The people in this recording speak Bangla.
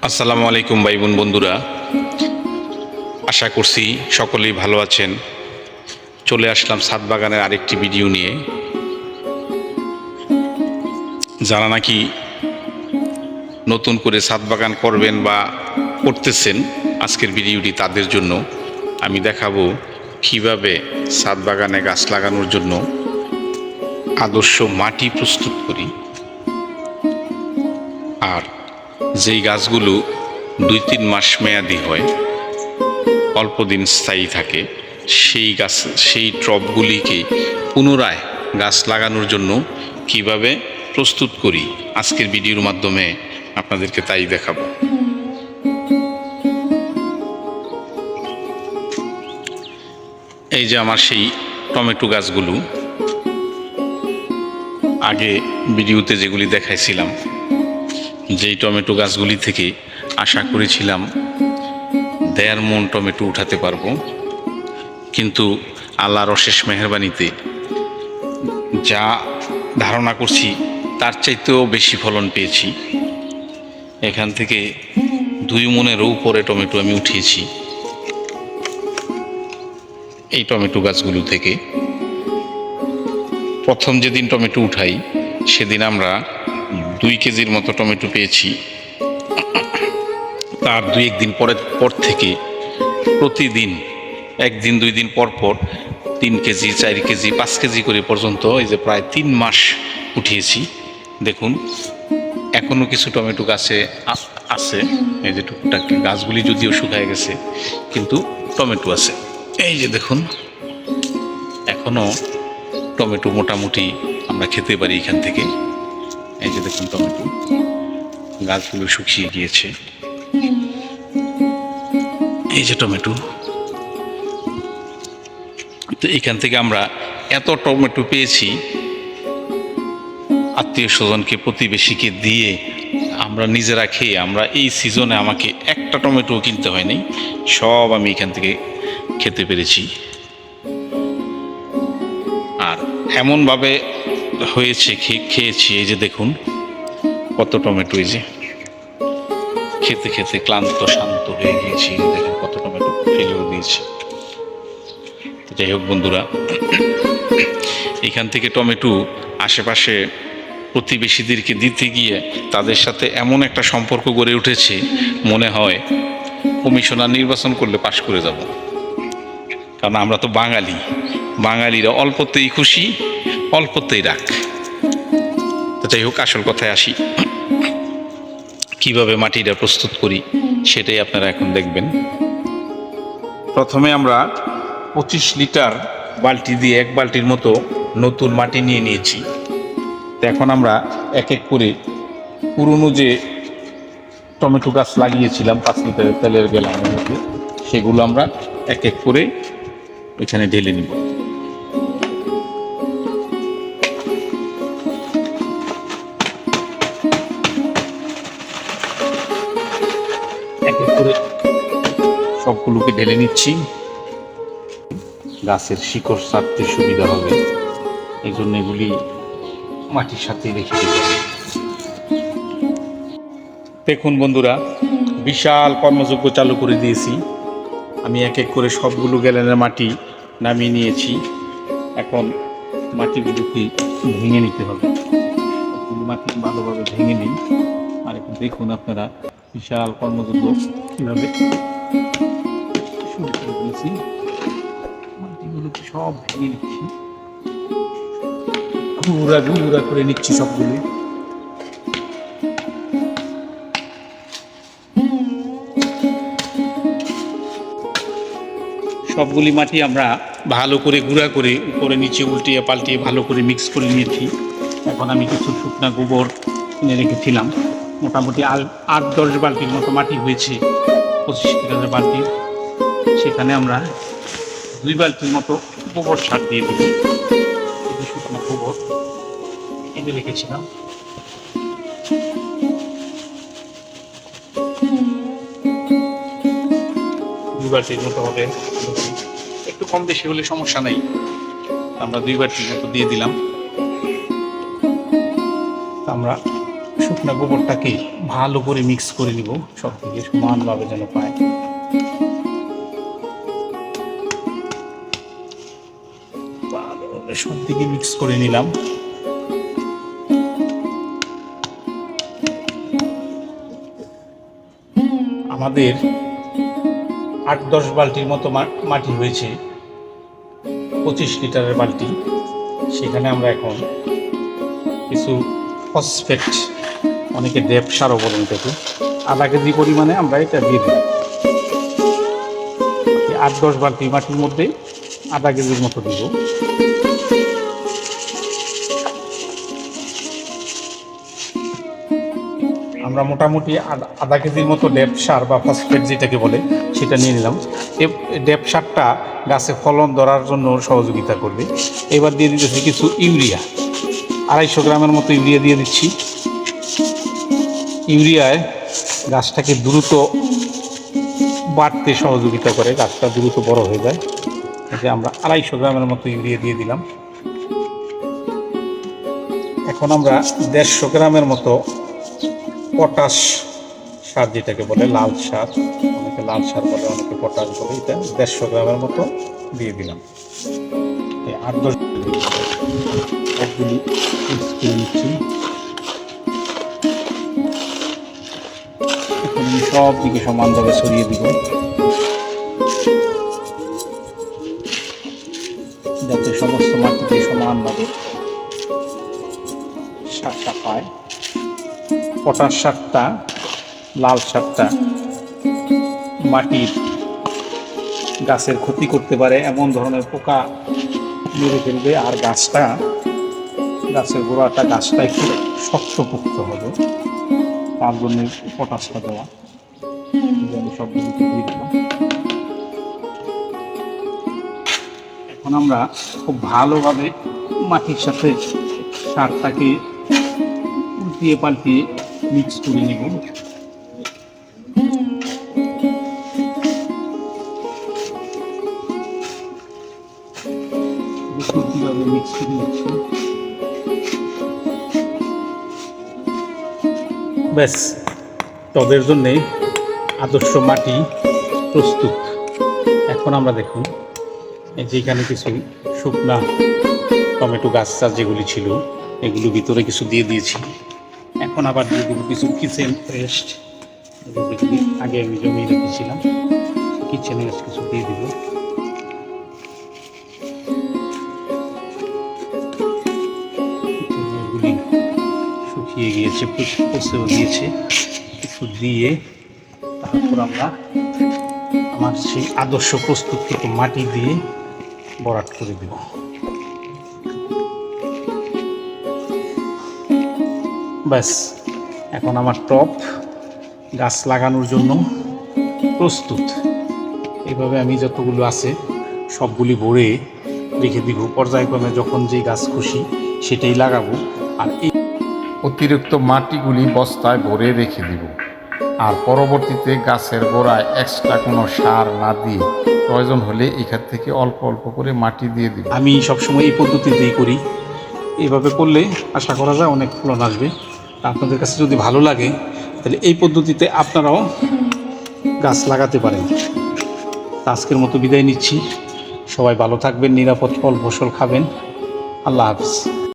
আসসালামু আলাইকুম ভাই বোন বন্ধুরা, আশা করছি সকলেই ভালো আছেন। চলে আসলাম ছাদ বাগানের আরেকটি ভিডিও নিয়ে। যারা নাকি নতুন করে ছাদ বাগান করবেন বা করতেছেন, আজকের ভিডিওটি তাদের জন্য। আমি দেখাবো কিভাবে ছাদ বাগানে গাছ লাগানোর জন্য আদর্শ মাটি প্রস্তুত করি, আর যেই গাছগুলো 2-3 মাস মেয়াদি হয়, অল্প দিন স্থায়ী থাকে, সেই টবগুলিকে পুনরায় গাছ লাগানোর জন্য কিভাবে প্রস্তুত করি, আজকের ভিডিওর মাধ্যমে আপনাদেরকে তাই দেখাবো। এই যে আমার সেই টমেটো গাছগুলো, আগে ভিডিওতে যেগুলি দেখাইছিলাম, যেই টমেটো গাছগুলি থেকে আশা করেছিলাম 1.5 মণ টমেটো উঠাতে পারবো, কিন্তু আল্লাহর অশেষ মেহেরবানিতে যা ধারণা করছি তার চাইতেও বেশি ফলন পেয়েছি। এখান থেকে 2 মণেরও উপরে টমেটো আমি উঠিয়েছি এই টমেটো গাছগুলো থেকে। প্রথম যেদিন টমেটো উঠাই সেদিন আমরা 2 কেজির মতো টমেটো পেয়েছি। তার 2-1 দিন পর থেকে প্রতিদিন 1 দিন 2 দিন পর পর 3 কেজি 4 কেজি 5 কেজি করে পর্যন্ত এই যে প্রায় 3 মাস উঠিয়েছি। দেখুন এখনো কিছু টমেটো গাছে আছে, এই যে টুকটাক গাছগুলি যদিও শুকায় গেছে কিন্তু টমেটো আছে। এই যে দেখুন এখনো টমেটো মোটামুটি আমরা খেতে পারি এখান থেকে। এই যে দেখুন টমেটো গাছগুলো শুকিয়ে গিয়েছে। এই যে টমেটো, তো এখান থেকে আমরা এত টমেটো পেয়েছি, আত্মীয় স্বজনকে প্রতিবেশীকে দিয়ে আমরা নিজেরা খেয়ে, আমরা এই সিজনে আমাকে একটা টমেটো কিনতে হয়নি, সব আমি এখান থেকে খেতে পেরেছি। আর এমনভাবে হয়েছে খেয়েছি, এই যে দেখুন কত টমেটো, এই যে খেতে খেতে ক্লান্ত শান্ত হয়ে গিয়েছি। দেখুন কত টমেটো ফেলেও দিয়েছি। যাই হোক বন্ধুরা, এখান থেকে টমেটো আশেপাশে প্রতিবেশীদেরকে দিতে গিয়ে তাদের সাথে এমন একটা সম্পর্ক গড়ে উঠেছে, মনে হয় কমিশনার নির্বাচন করলে পাশ করে যাব। কারণ আমরা তো বাঙালিরা অল্পতেই খুশি, অল্পতেই রাগ। তো যাই হোক, আসল কথায় আসি, কিভাবে মাটিটা প্রস্তুত করি সেটাই আপনারা এখন দেখবেন। প্রথমে আমরা 25 লিটার বালতি দিয়ে 1 বালতির মতো নতুন মাটি নিয়ে নিয়েছি। তো এখন আমরা এক এক করে পুরনো যে টমেটো গাছ লাগিয়েছিলাম 5 লিটারের তেলের গ্যালনের মধ্যে, সেগুলো আমরা এক এক করে এখানে ঢেলে নিব। এক এক করে সবগুলোকে ঢেলে নিচ্ছি। গাছের শিকড় ছাড়তে সুবিধা হবে, এই জন্য এগুলি মাটির সাথে রেখে দিতে হবে। দেখুন বন্ধুরা, বিশাল কর্মযজ্ঞ চালু করে দিয়েছি। আমি এক এক করে সবগুলো গ্যালনের মাটি নামিয়ে নিয়েছি। এখন মাটিগুলোকে ভেঙে নিতে হবে। সবগুলো মাটি ভালোভাবে ভেঙে নিই। আর এখন দেখুন আপনারা বিশাল কর্মযজ্ঞ কীভাবে শুরু করে দিয়েছি। মাটিগুলোকে সব ভেঙে নিচ্ছি, গুঁড়া গুঁড়া করে নিচ্ছি সবগুলো। সবগুলি মাটি আমরা ভালো করে গুঁড়া করে উপরে নিচে উল্টিয়ে পাল্টিয়ে ভালো করে মিক্স করে নিয়েছি। এখন আমি কিছু শুকনা গোবর কিনে রেখেছিলাম, মোটামুটি 8-10 বালতির মতো মাটি হয়েছে 25 লিটারের বালতি। সেখানে আমরা 2 বালতির মতো গোবর সার দিয়ে দেব। শুকনো গোবর কিনে রেখেছিলাম। বালতির মতো হবে, একটু কম বেশি হলে সমস্যা নেই। আমরা 2 বালতির মতো দিয়ে দিলাম। আমরা শুকনা গোবরটাকে ভালো করে মিক্স করে নিব, সব দিকে সমানভাবে যেন পায়। সব দিকে মিক্স করে নিলাম। আমাদের 8-10 বালতির মতো মাটি হয়েছে, 25 লিটারের বালতি। সেখানে আমরা এখন কিছু ফসফেট, অনেকে ডেপ সারও বলেন এটাকে, 1/2 কেজি পরিমাণে আমরা এটা দিয়ে দিই। 8-10 বালতি মাটির মধ্যে 1/2 কেজির মতো দিব। আমরা মোটামুটি 1/2 কেজির মতো ডেপ সার বা ফসফেট যেটাকে বলে সেটা নিয়ে নিলাম। ডেপ সারটা গাছে ফলন ধরার জন্য সহযোগিতা করবে। এবার দিয়ে দিতেছি কিছু ইউরিয়া, 250 গ্রামের মতো ইউরিয়া দিয়ে দিচ্ছি। ইউরিয়ায় গাছটাকে দ্রুত বাড়তে সহযোগিতা করে, গাছটা দ্রুত বড় হয়ে যায়। এই যে আমরা 250 গ্রামের মতো ইউরিয়া দিয়ে দিলাম। এখন আমরা 150 গ্রামের মতো পটাশ সার, যেটাকে বলে লাল সার, অনেকে লাল সার বলে, অনেকে পটাশ বলে, এটা 150 গ্রামের মতো দিয়ে দিলাম। 8-10 সবগুলি মিক্স করে নিচ্ছি। এখন আমি সব দিকে সমানভাবে ছড়িয়ে দিব, যাতে সমস্ত মাটিতে সমানভাবে সারটা পায়। পটাশ সারটা, লাল সারটা মাটির গাছের ক্ষতি করতে পারে, এমন ধরনের পোকা মেরে ফেলবে, আর গাছের গোড়াটা, গাছটা একটু শক্তপোক্ত হবে, তার জন্য পটাশটা দেওয়া। আমি সবগুলোকে দিয়ে দিলাম। এখন আমরা খুব ভালোভাবে মাটির সাথে সারটাকে উল্টিয়ে পাল্টিয়ে মিক্স করে নেব। কিভাবে মিক্স করে নিচ্ছি। ব্যাস, টবের জন্যে আদর্শ মাটি প্রস্তুত। এখন আমরা দেখুন, যেখানে কিছু শুকনা টমেটো গাছ যেগুলি ছিল, এগুলো ভিতরে কিছু দিয়ে দিয়েছি। এখন আবার দিয়ে দেবো কিছু কিচেন ওয়েস্ট, যেগুলি আগে আমি জমিয়ে রেখেছিলাম, কিচেন ওয়েস্ট কিছু দিয়ে দিব। এগুলি শুকিয়ে গিয়েছে, পচেও গিয়েছে, কিছু দিয়ে তারপর আমরা আমার সেই আদর্শ প্রস্তুতকৃত মাটি দিয়ে ভরাট করে দেব। ব্যাস, এখন আমার টব গাছ লাগানোর জন্য প্রস্তুত। এইভাবে আমি যতগুলো আছে সবগুলি ভরে রেখে দিব, পর্যায়ক্রমে যখন যে গাছ খুশি সেটাই লাগাবো। আর এই অতিরিক্ত মাটিগুলি বস্তায় ভরে রেখে দিব। আর পরবর্তীতে গাছের গোড়ায় এক্সট্রা কোনো সার না দিয়ে প্রয়োজন হলে এখান থেকে অল্প অল্প করে মাটি দিয়ে দিব। আমি সবসময় এই পদ্ধতিতেই করি। এইভাবে করলে আশা করা যায় অনেক ফলন আসবে। আপনাদের কাছে যদি ভালো লাগে তাহলে এই পদ্ধতিতে আপনারাও গাছ লাগাতে পারেন। আজকের মতো বিদায় নিচ্ছি। সবাই ভালো থাকবেন, নিরাপদ ফল ফসল খাবেন। আল্লাহ হাফিজ।